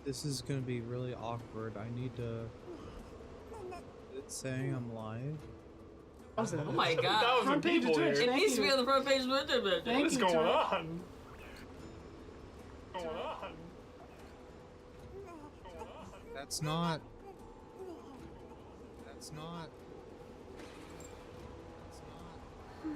This is gonna be really awkward. I need to. It's saying I'm live. Oh my god. That was Front a page of people Twitch. here. It needs to be on the front page of the What Thank is you, going Twitch. on? What's going on? That's not. That's not. That's not.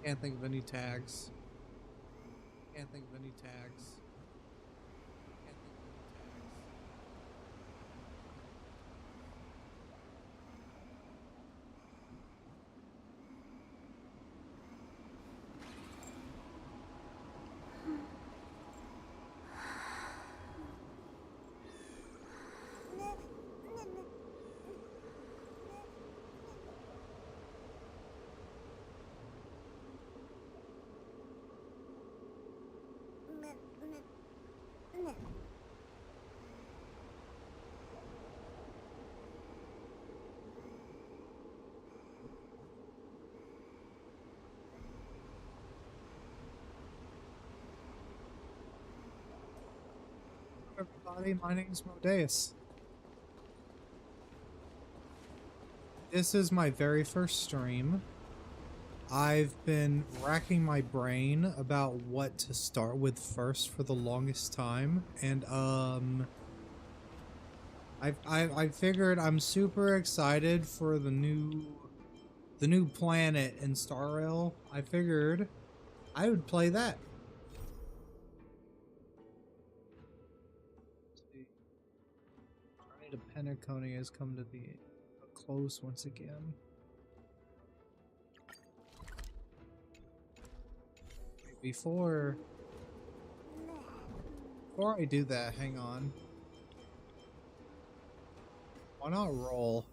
Can't think of any tags. Can't think of any tags. Can't think of any tags. Everybody, my name is Modeus. This is my very first stream. I've been racking my brain about what to start with first for the longest time, and I figured I'm super excited for the new planet in Star Rail. I figured I would play that. Trying to Penacony has come to the close once again. Before I do that, hang on. Why not roll?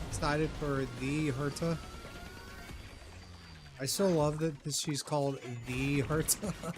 Excited for the Herta. I still love that she's called the Herta.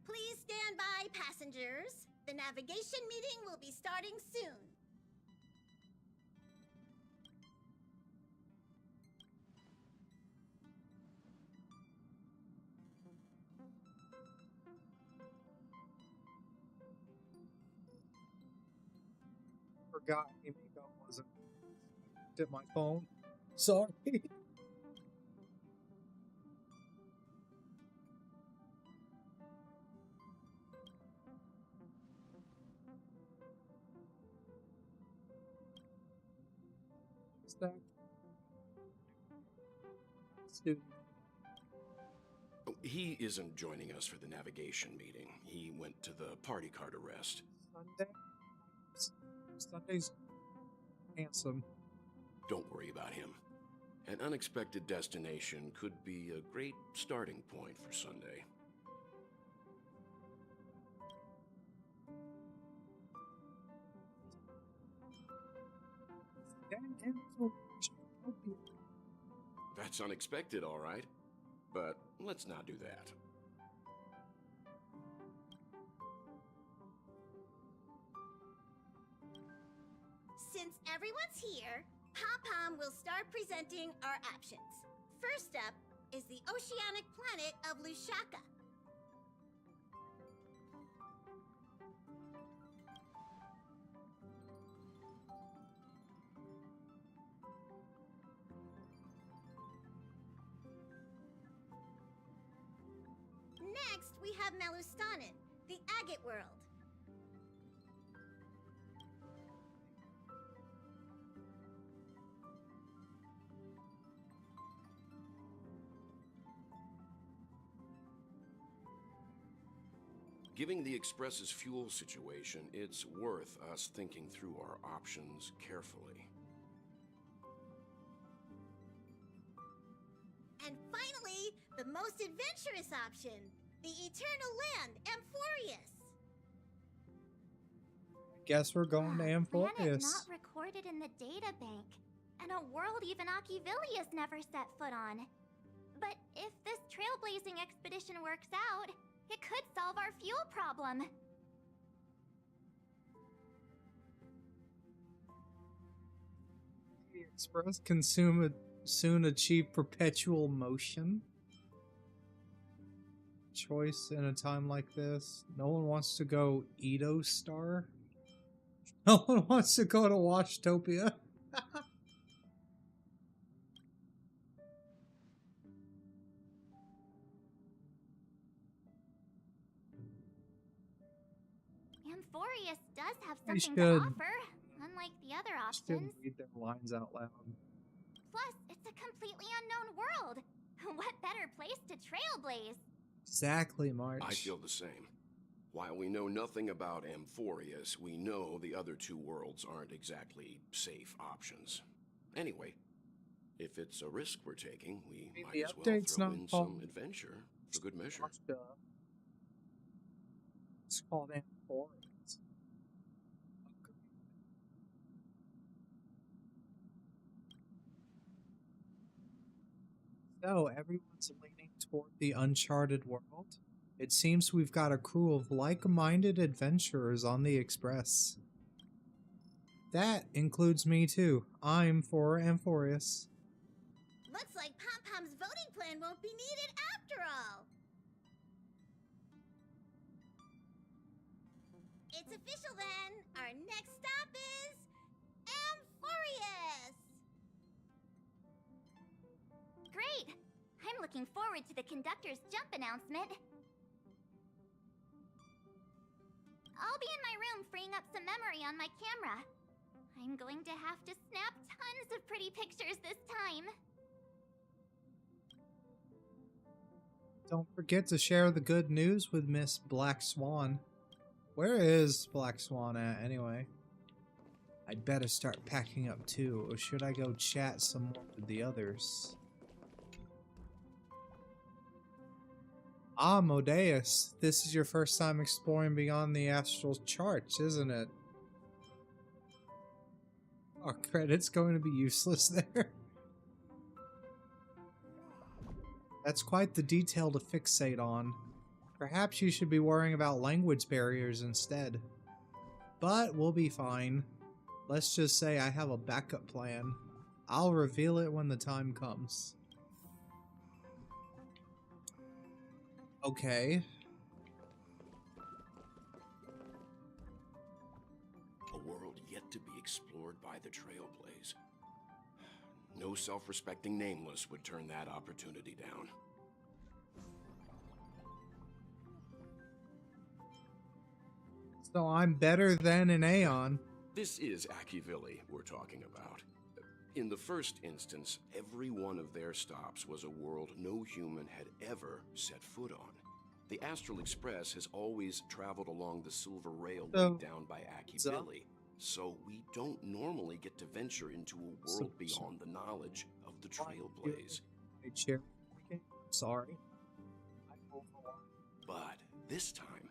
Please stand by, passengers. The navigation meeting will be starting soon. Forgot Himiko wasn't at my phone. Sorry. Stack. Student. He isn't joining us for the navigation meeting. He went to the party card arrest. Sunday? Sunday's handsome. Don't worry about him. An unexpected destination could be a great starting point for Sunday. That's unexpected, all right. But let's not do that. Since everyone's here, Pom-Pom will start presenting our options. First up is the oceanic planet of Lushaka. Next, we have Melustanin, the agate world. Given the Express's fuel situation, it's worth us thinking through our options carefully. And finally, the most adventurous option, the eternal land, Amphoreus. Guess we're going to Planet Amphoreus. not recorded in the data bank, and a world even Achivilius never set foot on. But if this trailblazing expedition works out, it could solve our fuel problem. The Express can soon achieve perpetual motion. Choice in a time like this. No one wants to go Edo Star. No one wants to go to Washtopia. Amphoreus does have We something to should. offer, unlike the other Just didn't options. read their lines out loud. Plus, it's a completely unknown world. What better place to trailblaze? Exactly, March. I feel the same. While we know nothing about Amphoreus, we know the other two worlds aren't exactly safe options. Anyway, if it's a risk we're taking, we Maybe might the as well update's throw not in called- some adventure for good measure. It's called Amphoreus. So, everyone's leaning toward the uncharted world. It seems we've got a crew of like-minded adventurers on the Express. That includes me too. I'm for Amphoreus. Looks like Pom-Pom's voting plan won't be needed after all. It's official then. Our next stop is Amphoreus. Great! I'm looking forward to the conductor's jump announcement. I'll be in my room freeing up some memory on my camera. I'm going to have to snap tons of pretty pictures this time. Don't forget to share the good news with Miss Black Swan. Where is Black Swan at, anyway? I'd better start packing up too, or should I go chat some more with the others? Ah, Modeus, this is your first time exploring beyond the astral charts, isn't it? Are credits going to be useless there? That's quite the detail to fixate on. Perhaps you should be worrying about language barriers instead. But we'll be fine. Let's just say I have a backup plan. I'll reveal it when the time comes. Okay. A world yet to be explored by the Trailblaze. No self-respecting nameless would turn that opportunity down. So I'm better than an Aeon. This is Akivili we're talking about. In the first instance, every one of their stops was a world no human had ever set foot on. The Astral Express has always traveled along the Silver Railway down by Akivili, so we don't normally get to venture into a world beyond the knowledge of the Trailblaze. Sorry. But this time,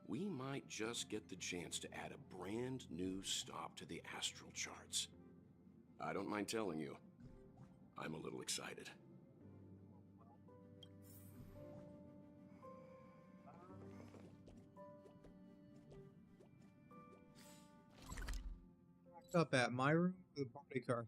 we might just get the chance to add a brand new stop to the astral charts. I don't mind telling you, I'm a little excited. Up at my room for the party car.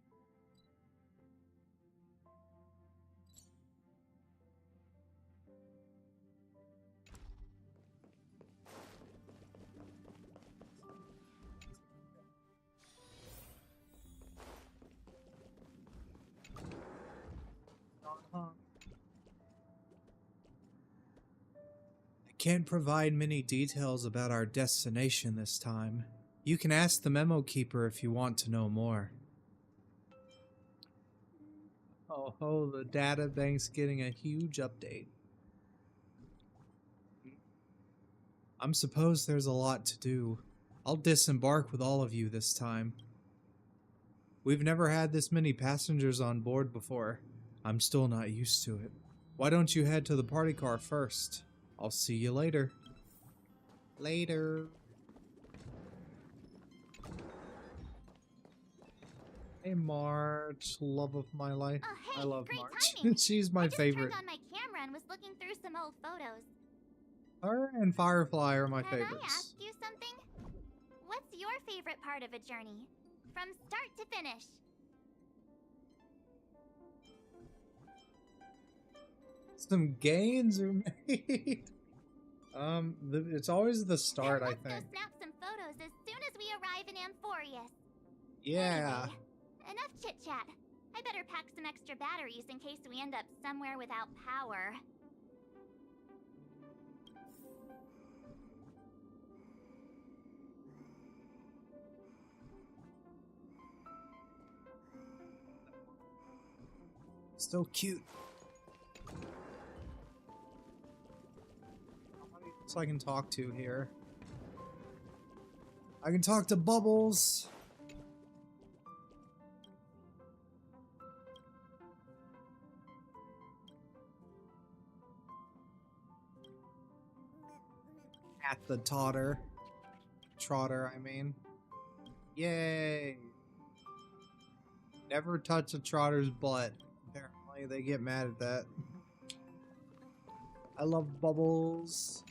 I can't provide many details about our destination this time. You can ask the memo keeper if you want to know more. Oh, the data bank's getting a huge update. I'm supposed there's a lot to do. I'll disembark with all of you this time. We've never had this many passengers on board before. I'm still not used to it. Why don't you head to the party car first? I'll see you later. Later. Hey March, love of my life. Oh, hey, I love great March. timing. She's my favorite. I just turned on my camera and was looking through some old photos. Her and Firefly are my Can favorites. I ask you something? What's your favorite part of a journey? From start to finish. Some gains are made. It's always the start, I Let's think. go snap some photos as soon as we arrive in Amphoreus. Yeah. Anyway, enough chit-chat. I better pack some extra batteries in case we end up somewhere without power. Still cute. So I can talk to here. I can talk to Bubbles. At the Trotter, I mean. Yay! Never touch a Trotter's butt. Apparently, they get mad at that. I love Bubbles.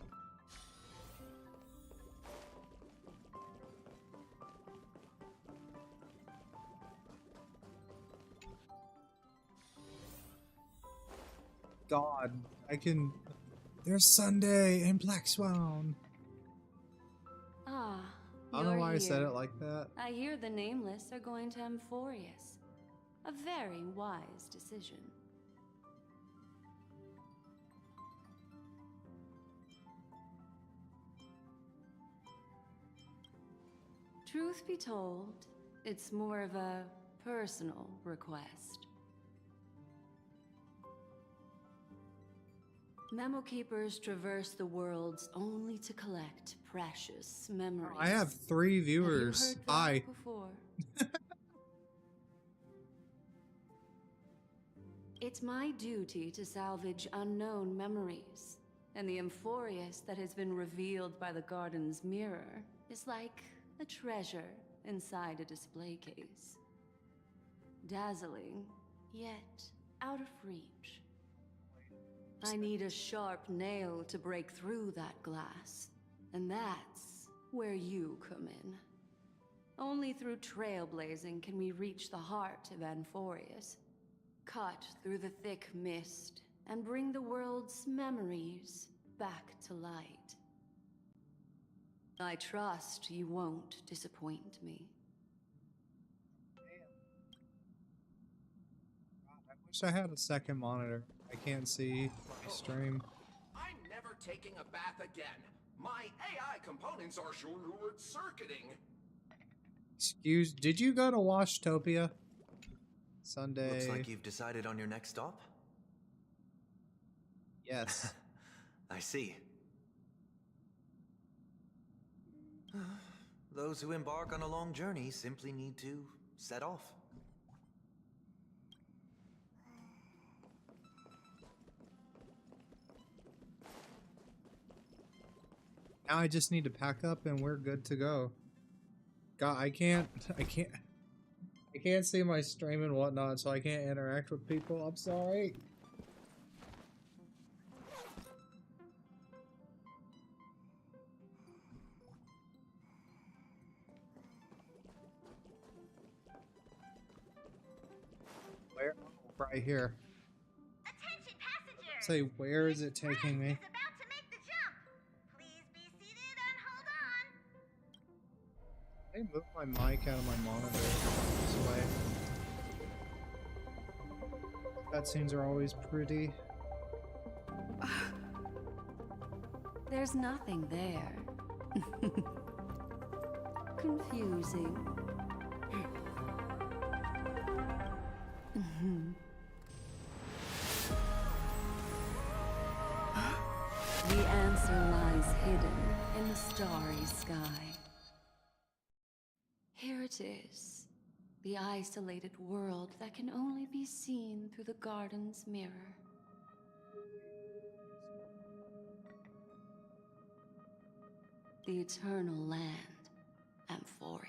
God, I can... There's Sunday and Black Swan. Ah, I don't know you're why I said here. it like that. I hear the Nameless are going to Amphoreus. A very wise decision. Truth be told, it's more of a personal request. Memo keepers traverse the worlds only to collect precious memories. I have 3 viewers. Have you heard that Hi. before? It's my duty to salvage unknown memories, and the Amphoreus that has been revealed by the garden's mirror is like a treasure inside a display case. Dazzling, yet out of reach. I need a sharp nail to break through that glass, and that's where you come in. Only through trailblazing can we reach the heart of Amphoreus, cut through the thick mist, and bring the world's memories back to light. I trust you won't disappoint me. Wish I had a second monitor. I can't see my stream. I'm never taking a bath again. My AI components are short circuiting. Excuse, did you go to Washtopia? Sunday. Looks like you've decided on your next stop. Yes. I see. Those who embark on a long journey simply need to set off. Now I just need to pack up and we're good to go. God, I can't see my stream and whatnot, so I can't interact with people. I'm sorry. Where? Oh, right here. Attention passengers! Say, where is it taking me? Is about to make the jump. Please be seated and hold on. I move my mic out of my monitor this way. Cutscenes are always pretty. There's nothing there. Confusing. The answer lies hidden in the starry sky. Here it is, the isolated world that can only be seen through the garden's mirror. The eternal land, Amphoreus.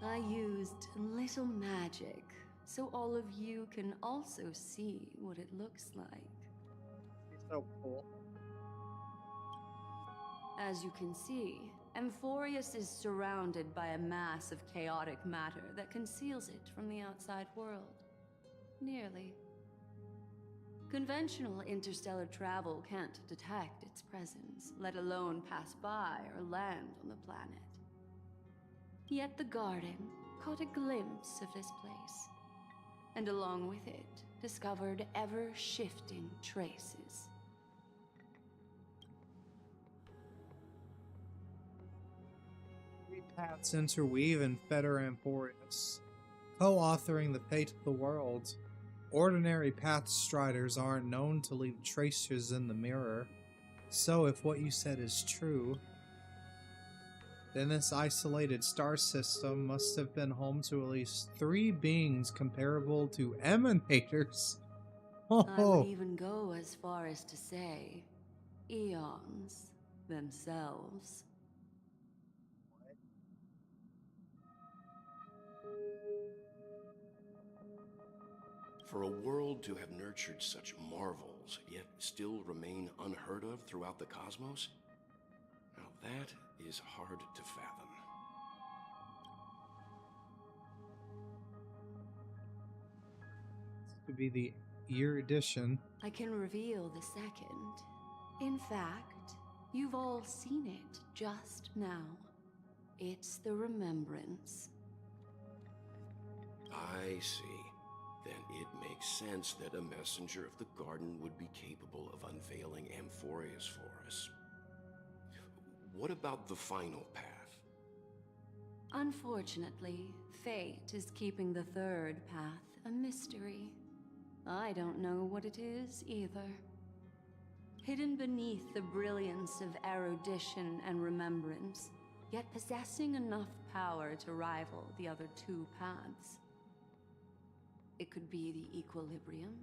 I used a little magic so all of you can also see what it looks like. It's so cool. As you can see, Amphoreus is surrounded by a mass of chaotic matter that conceals it from the outside world. Nearly. Conventional interstellar travel can't detect its presence, let alone pass by or land on the planet. Yet the garden caught a glimpse of this place, and along with it, discovered ever-shifting traces. Three paths interweave and fetter Amphoreus, co-authoring the fate of the world. Ordinary path striders aren't known to leave traces in the mirror, so if what you said is true, then this isolated star system must have been home to at least 3 beings comparable to emanators. I would even go as far as to say, eons themselves. For a world to have nurtured such marvels, yet still remain unheard of throughout the cosmos? Now that is hard to fathom. This could be the year edition. I can reveal the second. In fact, you've all seen it just now. It's the Remembrance. I see. Then it makes sense that a messenger of the garden would be capable of unveiling Amphoreus for us. What about the final path? Unfortunately, fate is keeping the third path a mystery. I don't know what it is either. Hidden beneath the brilliance of erudition and remembrance, yet possessing enough power to rival the other 2 paths. It could be the Equilibrium,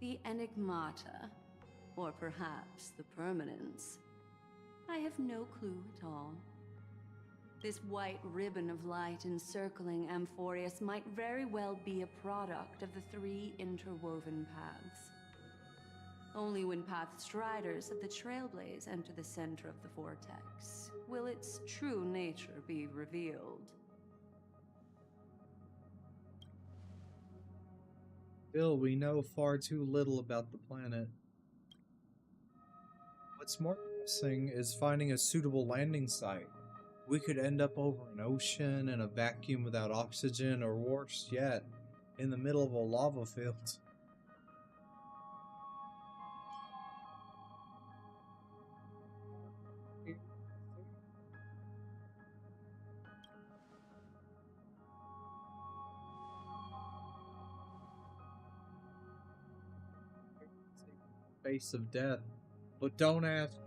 the Enigmata, or perhaps the Permanence. I have no clue at all. This white ribbon of light encircling Amphoreus might very well be a product of the 3 interwoven paths. Only when path striders of the Trailblaze enter the center of the vortex will its true nature be revealed. Bill, we know far too little about the planet. What's more pressing is finding a suitable landing site. We could end up over an ocean in a vacuum without oxygen, or worse yet, in the middle of a lava field. Face of death, but don't act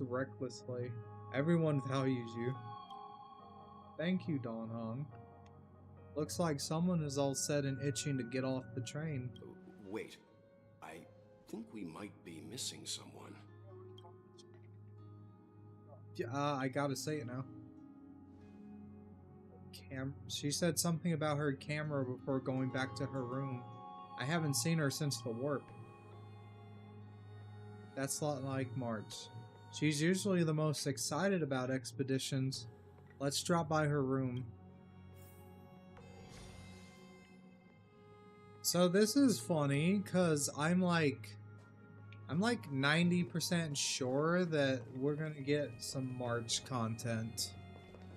recklessly. Everyone values you. Thank you, Don Hong. Looks like someone is all set and itching to get off the train. Wait, I think we might be missing someone. I gotta say it now. She said something about her camera before going back to her room. I haven't seen her since the warp. That's not like March. She's usually the most excited about expeditions. Let's drop by her room. So this is funny because I'm like 90% sure that we're gonna get some March content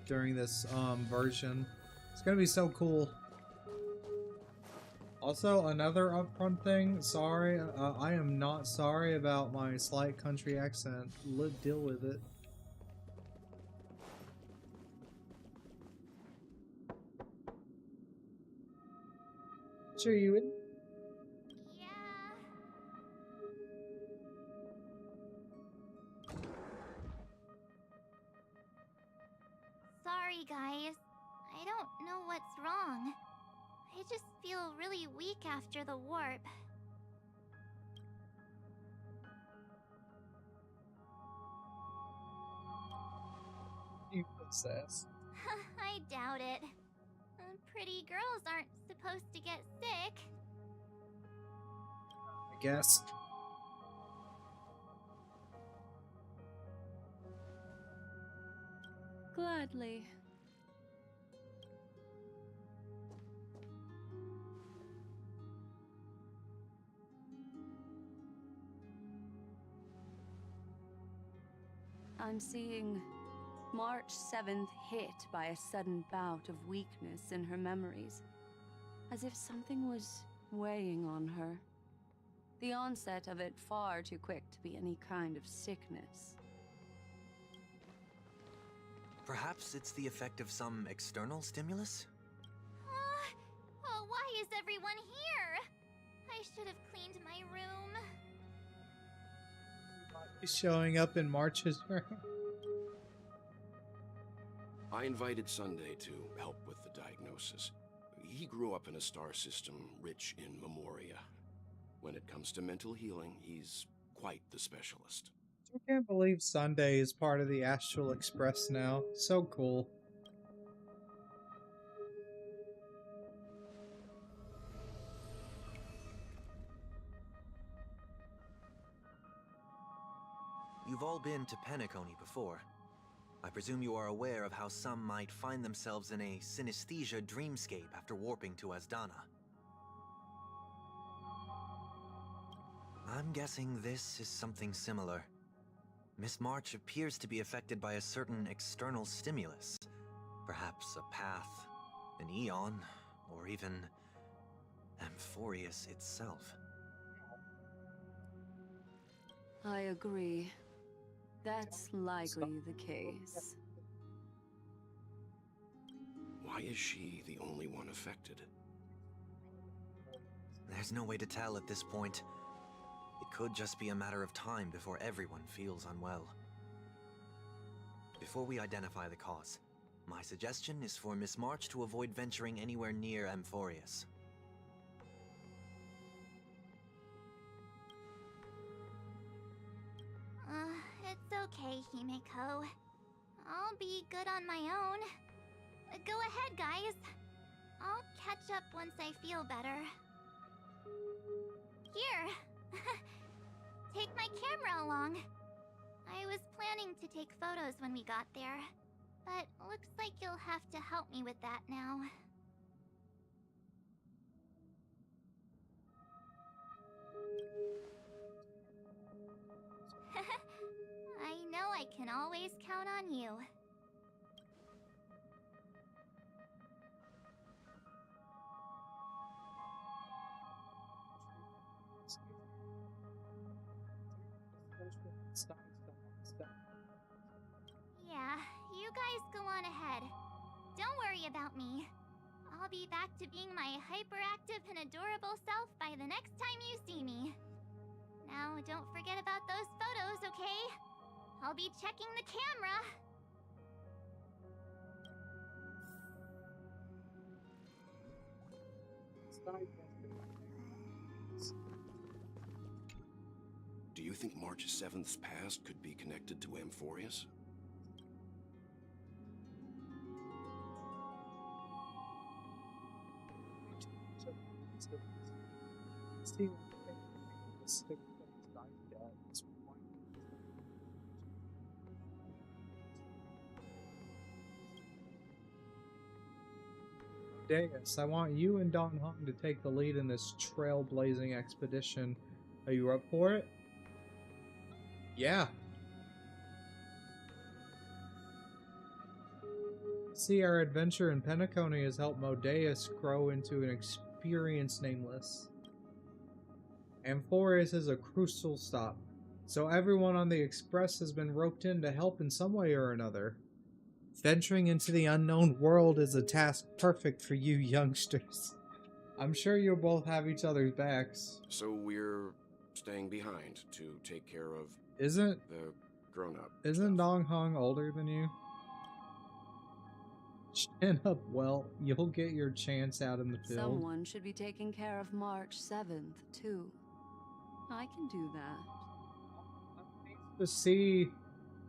during this version. It's gonna be so cool. Also, another upfront thing, sorry, I am not sorry about my slight country accent. Deal with it. Sure you in? Yeah. Sorry, guys. I don't know what's wrong. I just feel really weak after the warp. You princess. I doubt it. Pretty girls aren't supposed to get sick. I guess. Gladly. I'm seeing March 7th hit by a sudden bout of weakness in her memories, as if something was weighing on her. The onset of it far too quick to be any kind of sickness. Perhaps it's the effect of some external stimulus? Oh, why is everyone here? I should have cleaned my room. He's showing up in March's room. I invited Sunday to help with the diagnosis. He grew up in a star system rich in memoria. When it comes to mental healing, he's quite the specialist. I can't believe Sunday is part of the Astral Express now. So cool. You've all been to Penacony before. I presume you are aware of how some might find themselves in a synesthesia dreamscape after warping to Asdana. I'm guessing this is something similar. Miss March appears to be affected by a certain external stimulus. Perhaps a path, an eon, or even Amphoreus itself. I agree. That's likely the case. Why is she the only one affected? There's no way to tell at this point. It could just be a matter of time before everyone feels unwell. Before we identify the cause, my suggestion is for Miss March to avoid venturing anywhere near Amphoreus. It's okay, Himeko. I'll be good on my own. Go ahead, guys. I'll catch up once I feel better. Here. Take my camera along. I was planning to take photos when we got there, but looks like you'll have to help me with that now. you. Yeah, you guys go on ahead. Don't worry about me. I'll be back to being my hyperactive and adorable self by the next time you see me. Now, don't forget about those photos, okay? I'll be checking the camera. Do you think March 7th's past could be connected to Amphoreus? Deus, I want you and Don Hong to take the lead in this trailblazing expedition. Are you up for it? Yeah. See, our adventure in Penacony has helped Modeus grow into an experienced nameless. Amphoreus is a crucial stop, so everyone on the Express has been roped in to help in some way or another. Venturing into the unknown world is a task perfect for you youngsters. I'm sure you'll both have each other's backs. So we're staying behind to take care of Isn't grown-up Isn't Dong Hong older than you? Chin up, well, you'll get your chance out in the field. Someone should be taking care of March 7th, too. I can do that.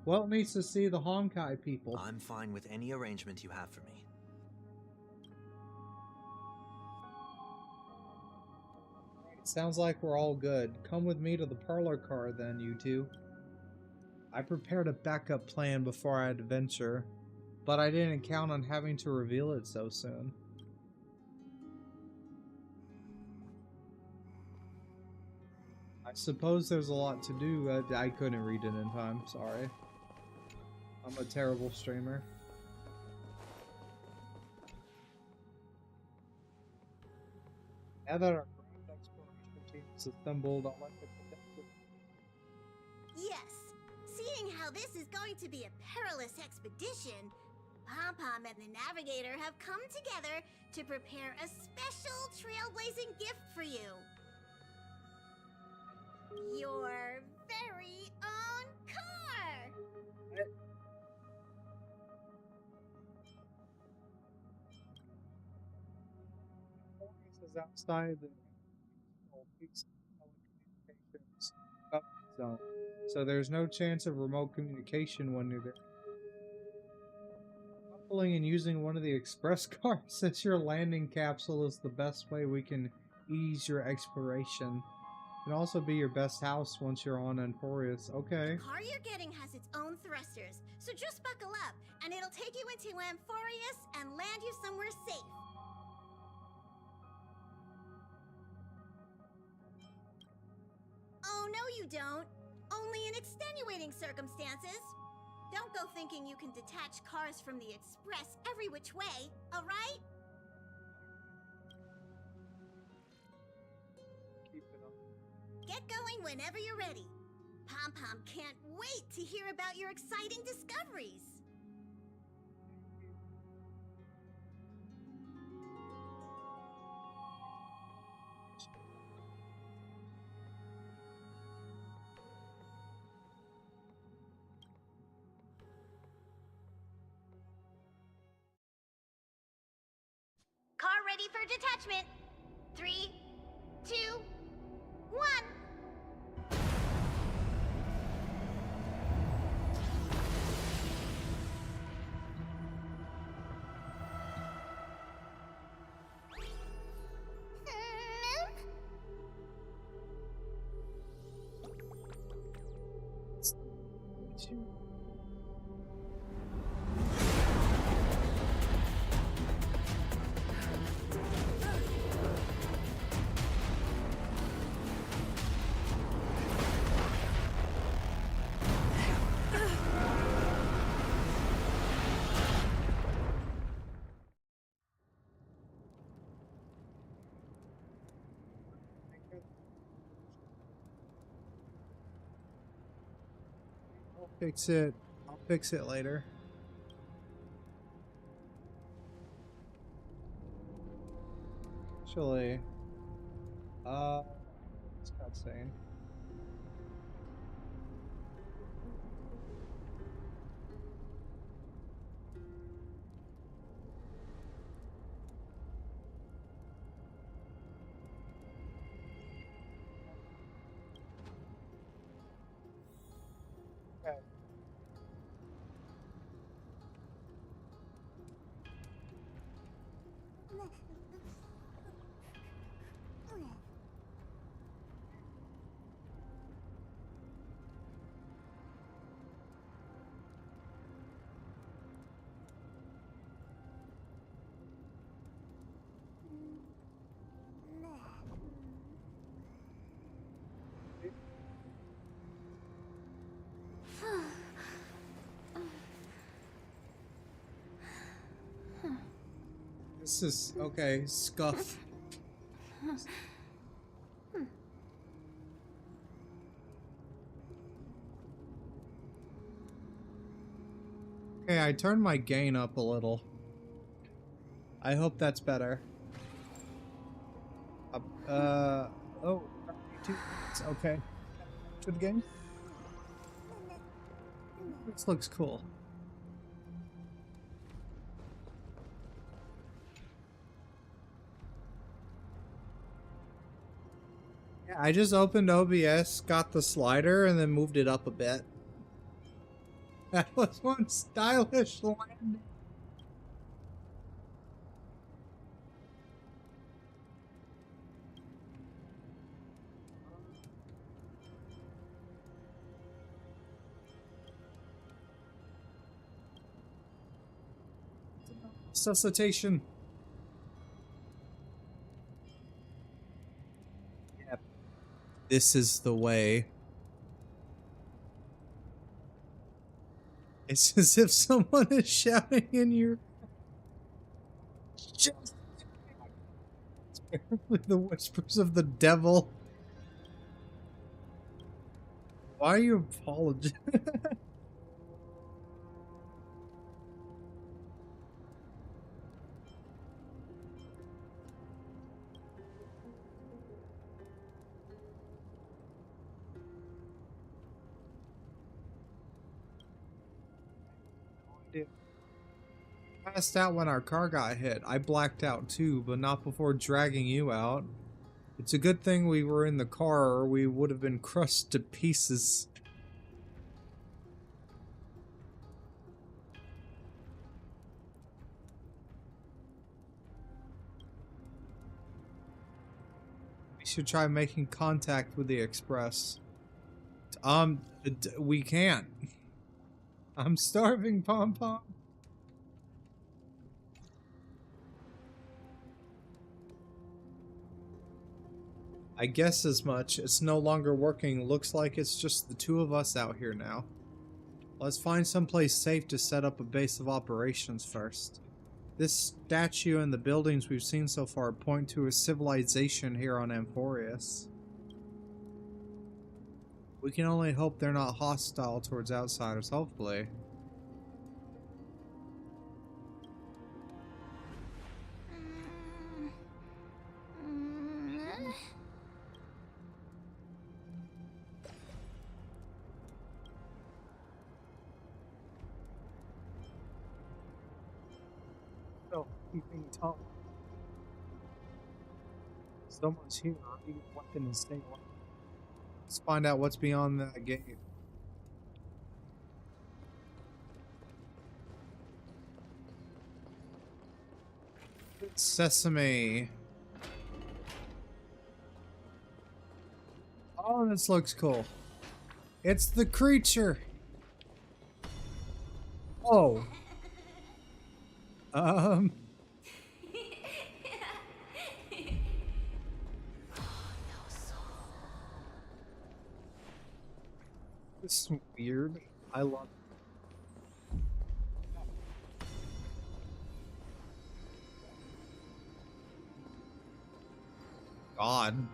Walt needs to see the Honkai people. I'm fine with any arrangement you have for me. Sounds like we're all good. Come with me to the parlor car then, you two. I prepared a backup plan before I'd venture, but I didn't count on having to reveal it so soon. I suppose there's a lot to do. I couldn't read it in time, sorry. I'm a terrible streamer. Now that our exploration team is assembled, I'll let the Yes, seeing how this is going to be a perilous expedition, Pom-Pom and the Navigator have come together to prepare a special trailblazing gift for you. Your very own car! is outside the telecommunications zone, so there's no chance of remote communication when you're there. Coupling and using one of the express cars as your landing capsule is the best way we can ease your exploration. It can also be your best house once you're on Amphoreus. Okay. The car you're getting has its own thrusters, so just buckle up, and it'll take you into Amphoreus and land you somewhere safe. Oh, no you don't. Only in extenuating circumstances. Don't go thinking you can detach cars from the Express every which way, alright? Get going whenever you're ready. Pom-Pom can't wait to hear about your exciting discoveries. Car ready for detachment. 3, 2, 1. Fix it. I'll fix it later. Actually, it's cutscene. Okay. This is okay. Scuff. Okay, I turned my gain up a little. I hope that's better. Oh, it's okay. To the game. This looks cool. Yeah, I just opened OBS, got the slider, and then moved it up a bit. That was one stylish landing. Resuscitation. Yep. This is the way. It's as if someone is shouting in your... Just... Apparently the whispers of the devil. Why are you apologizing? Passed out when our car got hit. I blacked out too, but not before dragging you out. It's a good thing we were in the car or we would have been crushed to pieces. We should try making contact with the Express. We can't. I'm starving, Pom Pom. I guess as much. It's no longer working. Looks like it's just the two of us out here now. Let's find someplace safe to set up a base of operations first. This statue and the buildings we've seen so far point to a civilization here on Amphoreus. We can only hope they're not hostile towards outsiders, hopefully. Keeping tongue. Someone's here. I need a weapon and stay away. Let's find out what's beyond that gate. Sesame. Oh, this looks cool. It's the creature. Oh. This is weird. I love it. God.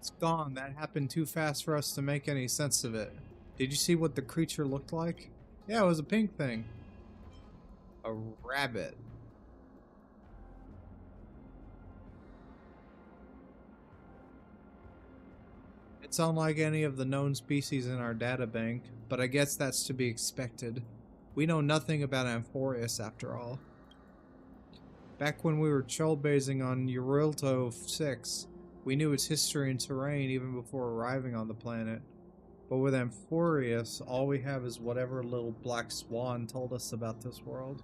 It's gone. That happened too fast for us to make any sense of it. Did you see what the creature looked like? Yeah, it was a pink thing. A rabbit. It's unlike any of the known species in our databank, but I guess that's to be expected. We know nothing about Amphoreus after all. Back when we were trailblazing on Urilto 6, we knew its history and terrain even before arriving on the planet. But with Amphoreus, all we have is whatever little black swan told us about this world.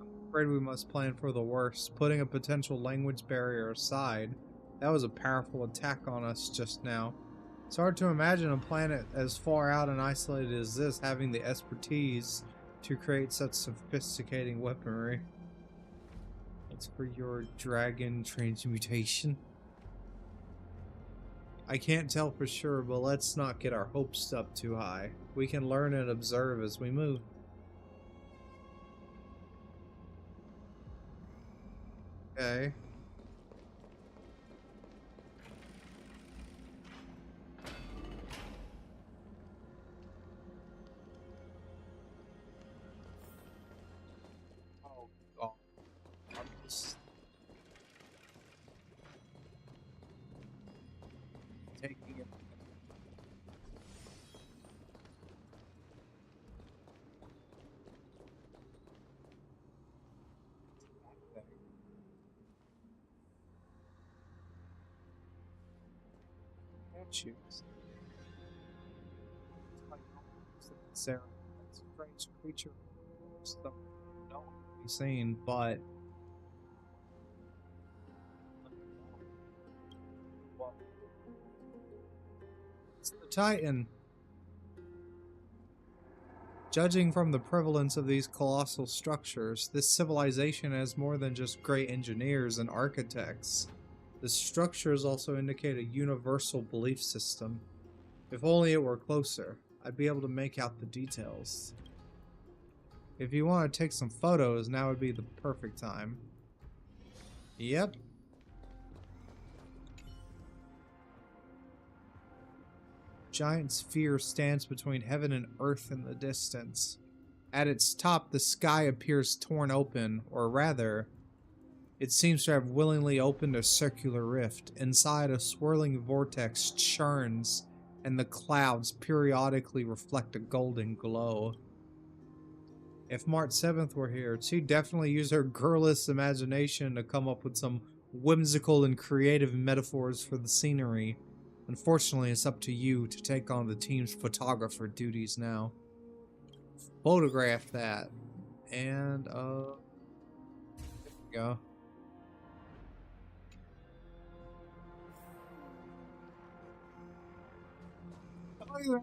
I'm afraid we must plan for the worst. Putting a potential language barrier aside, that was a powerful attack on us just now. It's hard to imagine a planet as far out and isolated as this having the expertise to create such sophisticated weaponry. It's for your dragon transmutation. I can't tell for sure, but let's not get our hopes up too high. We can learn and observe as we move. Okay. Oh, God. I'm just taking it. Choose. Sarah, that's a strange creature. Stuff no one can be seen, but it's the Titan. Judging from the prevalence of these colossal structures, this civilization has more than just great engineers and architects. The structures also indicate a universal belief system. If only it were closer, I'd be able to make out the details. If you want to take some photos, now would be the perfect time. Yep. Giant sphere stands between heaven and earth in the distance. At its top, the sky appears torn open, or rather, it seems to have willingly opened a circular rift. Inside, a swirling vortex churns, and the clouds periodically reflect a golden glow. If March 7th were here, she'd definitely use her girlless imagination to come up with some whimsical and creative metaphors for the scenery. Unfortunately, it's up to you to take on the team's photographer duties now. Photograph that. And, there we go. Wait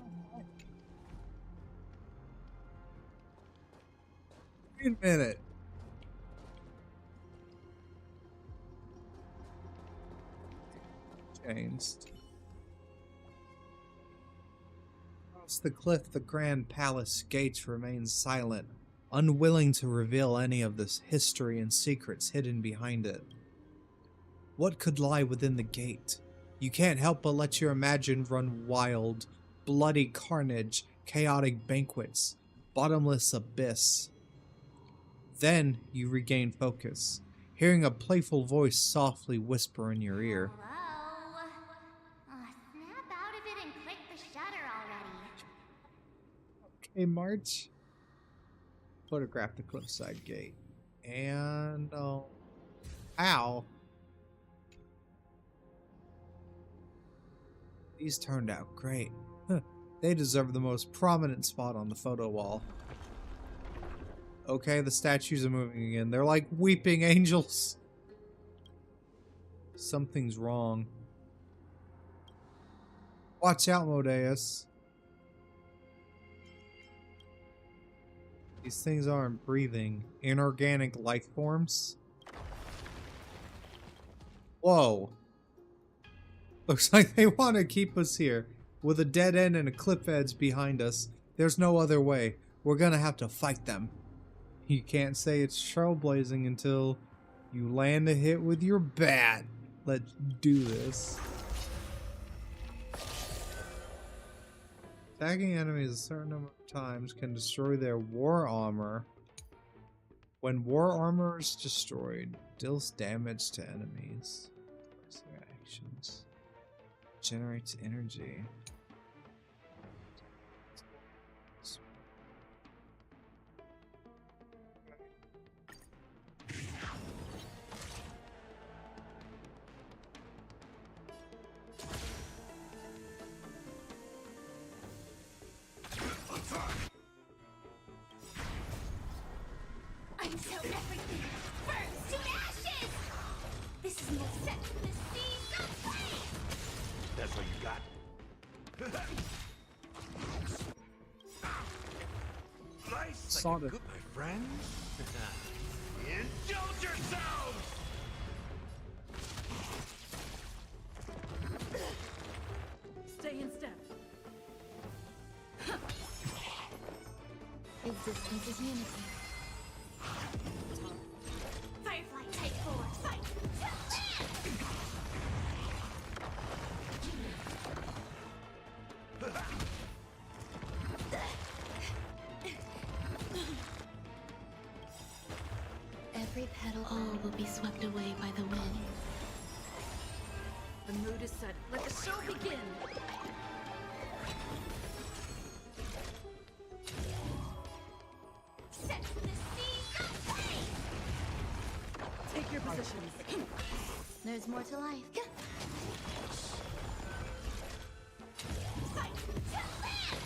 a minute. Changed. Across the cliff, the Grand Palace gates remain silent, unwilling to reveal any of this history and secrets hidden behind it. What could lie within the gate? You can't help but let your imagination run wild. Bloody carnage, chaotic banquets, bottomless abyss. Then you regain focus, hearing a playful voice softly whisper in your ear. Hello? Snap out of it and click the shutter already. Okay, March. Photograph the cliffside gate. And, oh. Ow. These turned out great. They deserve the most prominent spot on the photo wall. Okay, the statues are moving again. They're like weeping angels. Something's wrong. Watch out, Modeus. These things aren't breathing. Inorganic life forms? Whoa. Looks like they want to keep us here. With a dead end and a cliff edge behind us, there's no other way. We're gonna have to fight them. You can't say it's trailblazing until you land a hit with your bat. Let's do this. Attacking enemies a certain number of times can destroy their war armor. When war armor is destroyed, deals damage to enemies. Actions. Generates energy. Until everything burns to ashes! This is more set to the seas of flame! That's what you got. Nice Saw like a it. good, my friend. Indulge yourselves! Stay in step. Existence is unity. Firefly, take forward, fight! Every petal, all will be swept away by the wind. The mood is set. Let the show begin. Set to the seas of flame! Take your positions. There's more to life. Fight to land!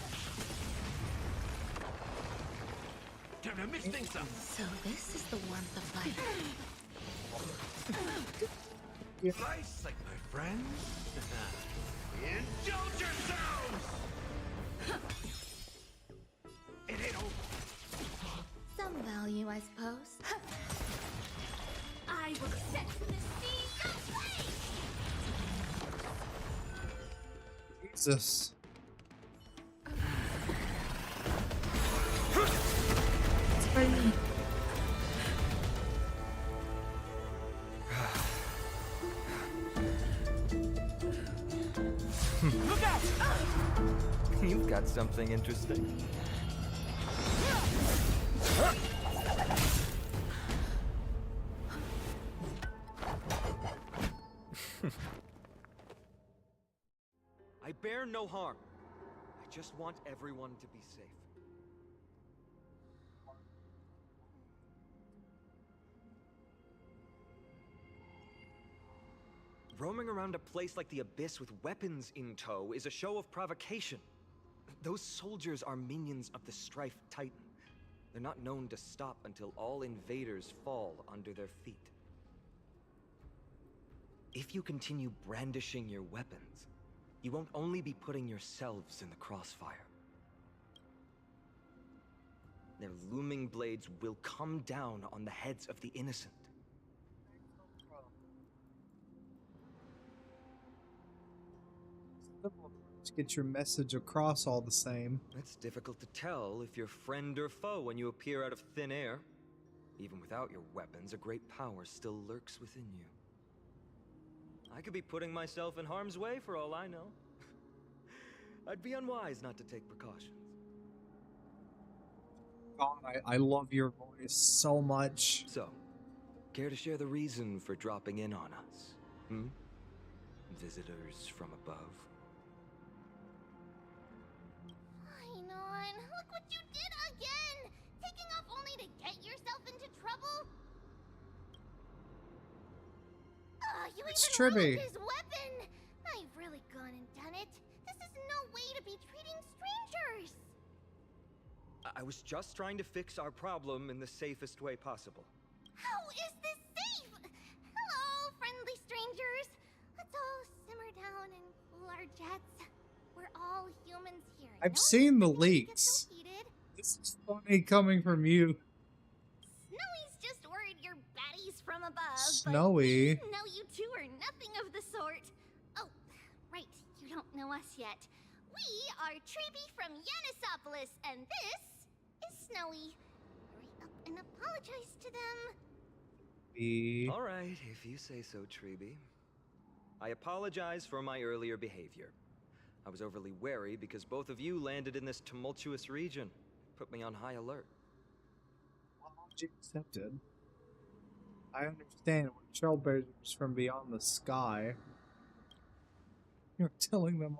Time to mix things up. So this is the warmth of life. Nice like my friend. Indulge yourselves! It ain't over. Some value, I suppose. I will set to the seas of flame! Jesus. Look out! You've got something interesting. I bear no harm. I just want everyone to be safe. Roaming around a place like the Abyss with weapons in tow is a show of provocation. Those soldiers are minions of the Strife Titan. They're not known to stop until all invaders fall under their feet. If you continue brandishing your weapons, you won't only be putting yourselves in the crossfire. Their looming blades will come down on the heads of the innocent. To get your message across all the same. It's difficult to tell if you're friend or foe when you appear out of thin air. Even without your weapons, a great power still lurks within you. I could be putting myself in harm's way for all I know. I'd be unwise not to take precautions. God, I love your voice so much. So, care to share the reason for dropping in on us? Visitors from above? Ainon, look what you did again! Taking off only to get yourself into trouble? You It's even Tribby. loaded his weapon! I've really gone and done it. This is no way to be treating strangers! I was just trying to fix our problem in the safest way possible. How is this safe? Hello, friendly strangers. Let's all simmer down and cool our jets. We're all humans here. I've No seen the need to get so leaks. heated. This is funny coming from you. Snowy's just worried you're baddies from above. Snowy. But we know you two are nothing of the sort. Oh, right. You don't know us yet. We are Treby from Yanisopolis, and this is Snowy. Hurry up and apologize to them. All right, if you say so, Treeby. I apologize for my earlier behavior. I was overly wary because both of you landed in this tumultuous region. Put me on high alert. Apology accepted. I understand we're trailblazers from beyond the sky. You're telling them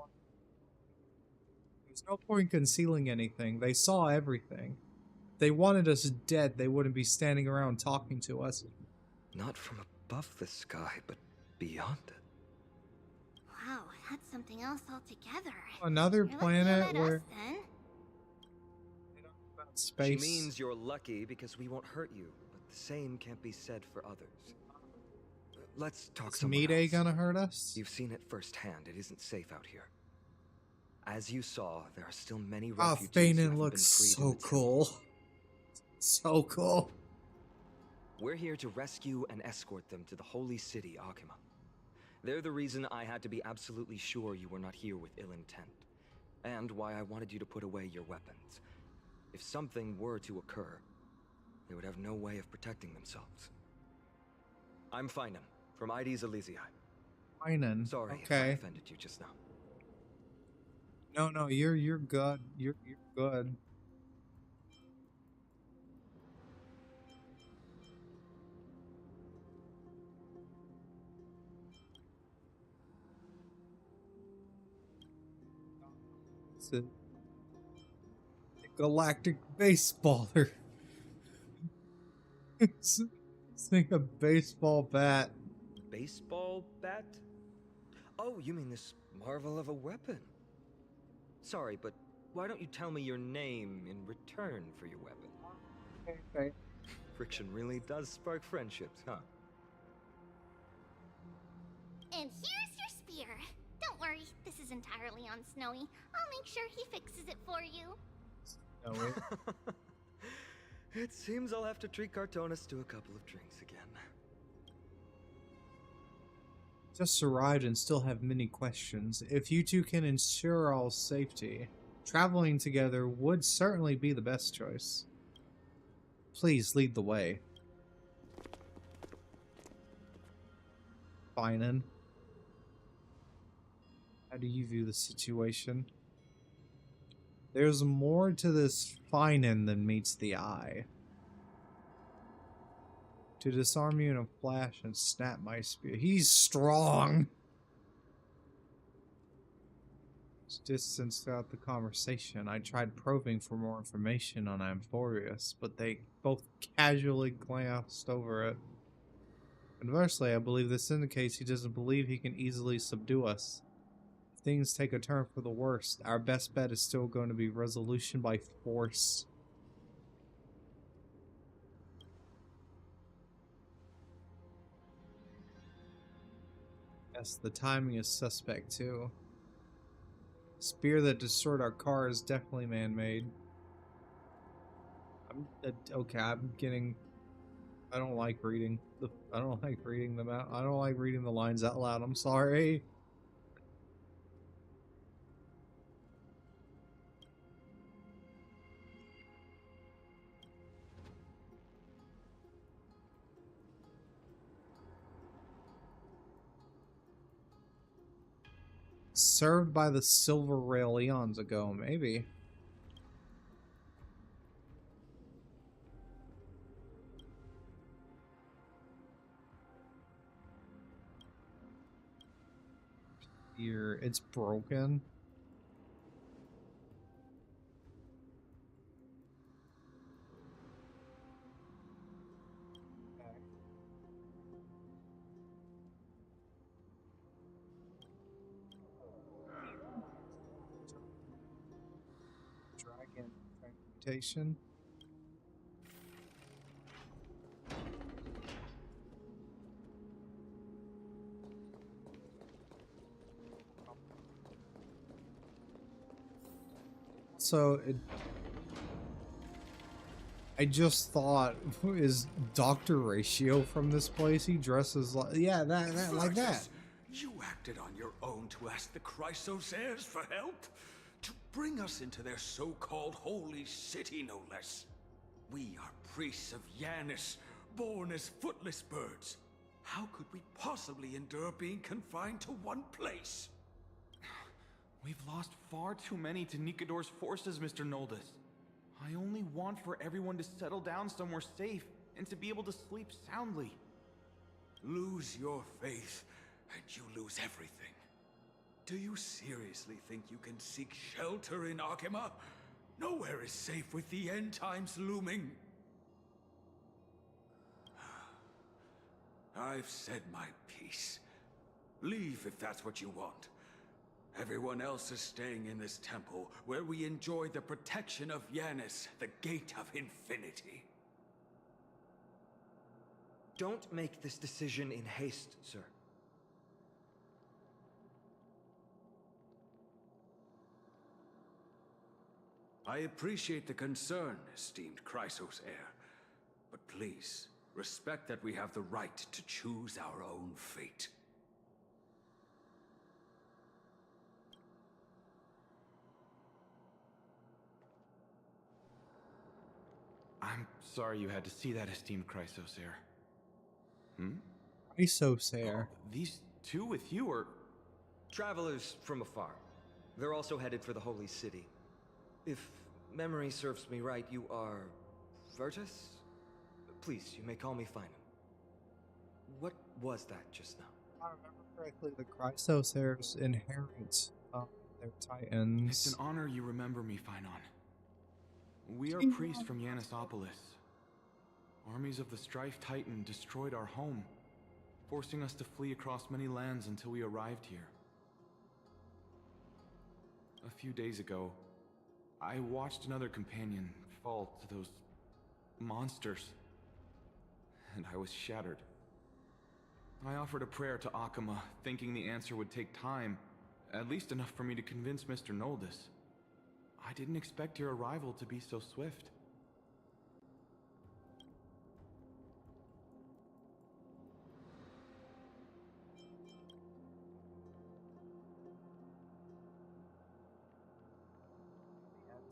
there's no point concealing anything. They saw everything. If they wanted us dead, they wouldn't be standing around talking to us. Not from above the sky, but beyond it. Wow, that's something else altogether. Another You're planet lucky where us, then. space. She means you're lucky because we won't hurt you, but the same can't be said for others. Let's talk Is somewhere Mide else. gonna hurt us? You've seen it firsthand. It isn't safe out here. As you saw, there are still many Ah, refugees who Feynman haven't looks been freed in so the town. cool. So cool. We're here to rescue and escort them to the holy city, Akima. They're the reason I had to be absolutely sure you were not here with ill intent, and why I wanted you to put away your weapons. If something were to occur, they would have no way of protecting themselves. I'm Feynman, from ID's Elysiae. Feynman. Sorry if I Okay. offended you just now. No, you're good. You're good. It's a galactic baseballer. It's like a baseball bat. Baseball bat? Oh, you mean this marvel of a weapon? Sorry, but why don't you tell me your name in return for your weapon? Okay. Friction really does spark friendships, huh? And here's your spear. Don't worry, this is entirely on Snowy. I'll make sure he fixes it for you. No, wait. It seems I'll have to treat Cartonis to a couple of drinks again. Just arrived and still have many questions. If you two can ensure all safety, traveling together would certainly be the best choice. Please lead the way. Feynman. How do you view the situation? There's more to this Feynman than meets the eye. To disarm you in a flash and snap my spear. He's strong! Distance throughout the conversation. I tried probing for more information on Amphoreus, but they both casually glanced over it. Conversely, I believe this indicates he doesn't believe he can easily subdue us. If things take a turn for the worst, our best bet is still going to be resolution by force. Yes, the timing is suspect too. Spear that destroyed our car is definitely man-made. Okay, I'm getting. I don't like reading I don't like reading them out. I don't like reading the lines out loud. I'm sorry. Served by the Silver Rail eons ago, maybe. Here, it's broken. Dragon transmutation. So I just thought, is Dr. Ratio from this place? He dresses like, yeah, that like that. You acted on your own to ask the Chrysosaires for help? To bring us into their so-called holy city, no less. We are priests of Yanis, born as footless birds. How could we possibly endure being confined to one place? We've lost far too many to Nikador's forces, Mr. Noldus. I only want for everyone to settle down somewhere safe and to be able to sleep soundly. Lose your faith, and you lose everything. Do you seriously think you can seek shelter in Akima? Nowhere is safe with the end times looming. I've said my piece. Leave if that's what you want. Everyone else is staying in this temple, where we enjoy the protection of Yanis, the Gate of Infinity. Don't make this decision in haste, sir. I appreciate the concern, esteemed Chrysos heir. But please, respect that we have the right to choose our own fate. I'm sorry you had to see that, esteemed Chrysos heir. Chrysosair. These two with you are... Travelers from afar. They're also headed for the Holy City. If memory serves me right, you are... Virtus? Please, you may call me Finan. What was that just now? If I remember correctly, the Chrysosairs inherit their titans. It's an honor you remember me, Finan. We are priests from Yanisopolis. Armies of the Strife Titan destroyed our home, forcing us to flee across many lands until we arrived here. A few days ago, I watched another companion fall to those monsters, and I was shattered. I offered a prayer to Akima, thinking the answer would take time, at least enough for me to convince Mr. Noldus. I didn't expect your arrival to be so swift.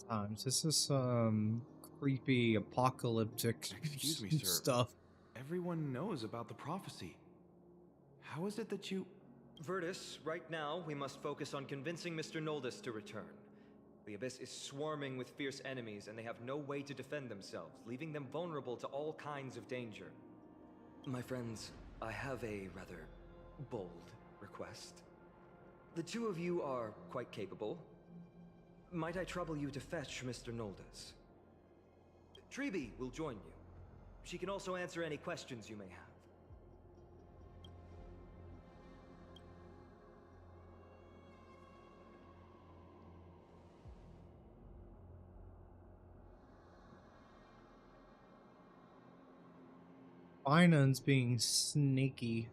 Times. This is some creepy apocalyptic Excuse me, sir. stuff. Everyone knows about the prophecy. How is it that you... Virtus, right now, we must focus on convincing Mr. Noldus to return. The Abyss is swarming with fierce enemies, and they have no way to defend themselves, leaving them vulnerable to all kinds of danger. My friends, I have a rather bold request. The two of you are quite capable. Might I trouble you to fetch Mr. Noldus? Treeby will join you. She can also answer any questions you may have. Finan's being sneaky.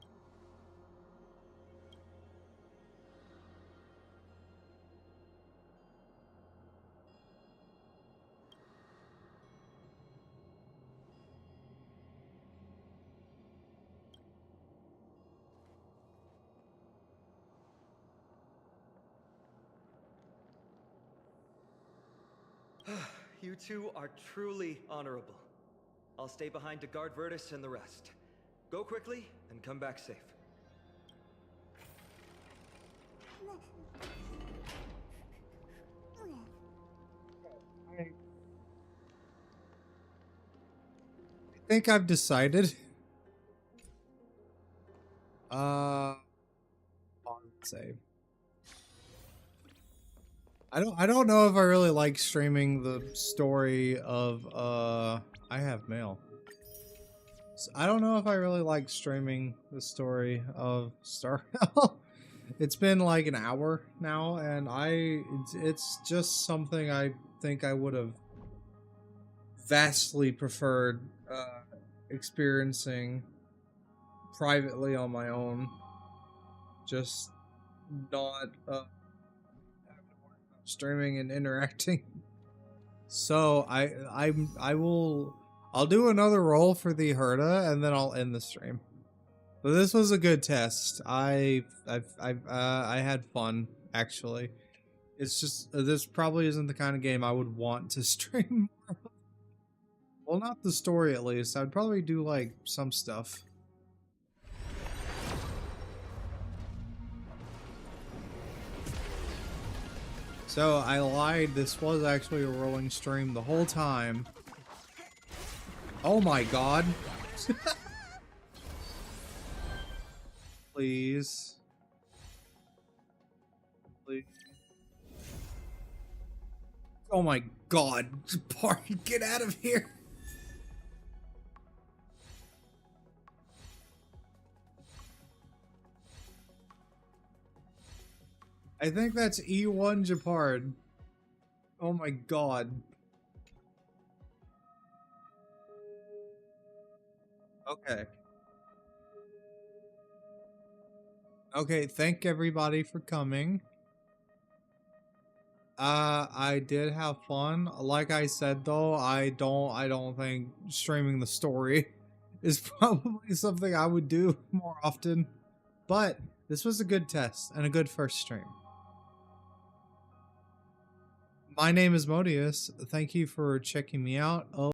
You two are truly honorable. I'll stay behind to guard Virtus and the rest. Go quickly and come back safe. I think I've decided. On save. I don't know if I really like streaming the story of I have mail. So I don't know if I really like streaming the story of Star. It's been like an hour now, and it's just something I think I would have vastly preferred experiencing privately on my own. Just not streaming and interacting. So I'll do another roll for the Herda, and then I'll end the stream. But this was a good test. I had fun, actually. It's just this probably isn't the kind of game I would want to stream more. Well, not the story at least. I'd probably do like some stuff. So I lied, this was actually a rolling stream the whole time. Oh my god. Please. Please. Oh my god. Party, get out of here. I think that's E1 Japard. Oh my god. Okay. Okay, thank everybody for coming. I did have fun. Like I said though, I don't think streaming the story is probably something I would do more often. But this was a good test and a good first stream. My name is Modius. Thank you for checking me out.